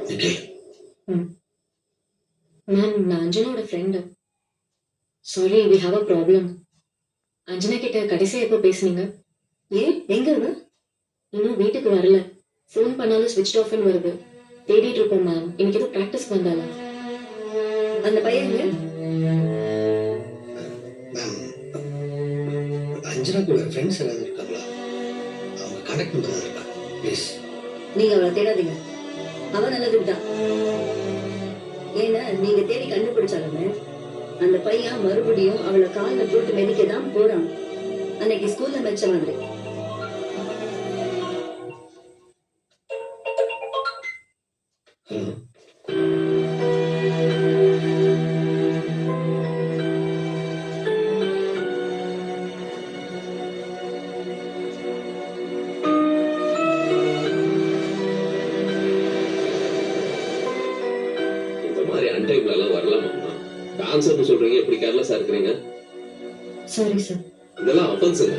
Vijay, ma'am, நான் அஞ்சனாவோட friend. Sorry, we have a problem. Anjana கிட்ட கடைசியா எப்போ பேசுனீங்க? ஏன், எங்க அவ? இன்னும் வீட்டுக்கு வரல. ஃபோன் பண்ணாலும் ஸ்விட்ச் ஆஃப்னு வருது. தேடிட்டு இருக்கோம் மேம். இன்னைக்கு ஏதோ ப்ராக்டிஸ் வந்தாலும். அந்த பையன் எங்க? மேம், அஞ்சனாக்கு வேற ஃப்ரெண்ட்ஸ் யாராவது இருக்காங்களா? அவங்க கான்டாக்ட் நம்பர் இருக்கா? ப்ளீஸ். நீங்க அவளை தேடாதீங்க. அவ நல்லதுக்கு தான். ஏன்னா நீங்க தேடி கண்டுபிடிச்சாலுமே அந்த பையன் மறுபடியும் அவளை காலில் போட்டு மிதிக்க தான் போறான். அன்னைக்கு ஸ்கூல்ல மெச்ச மாதிரி. ஹலோ, இந்த மாதிரி அன்டைம்ல எல்லாம் வரலாமா? டான்ஸ் சொல்றீங்க, எப்படி கேர்லெஸ்ஸா இருக்கிறீங்க? Sorry sir. இதெல்லாம் அஃபென்ஸுங்க.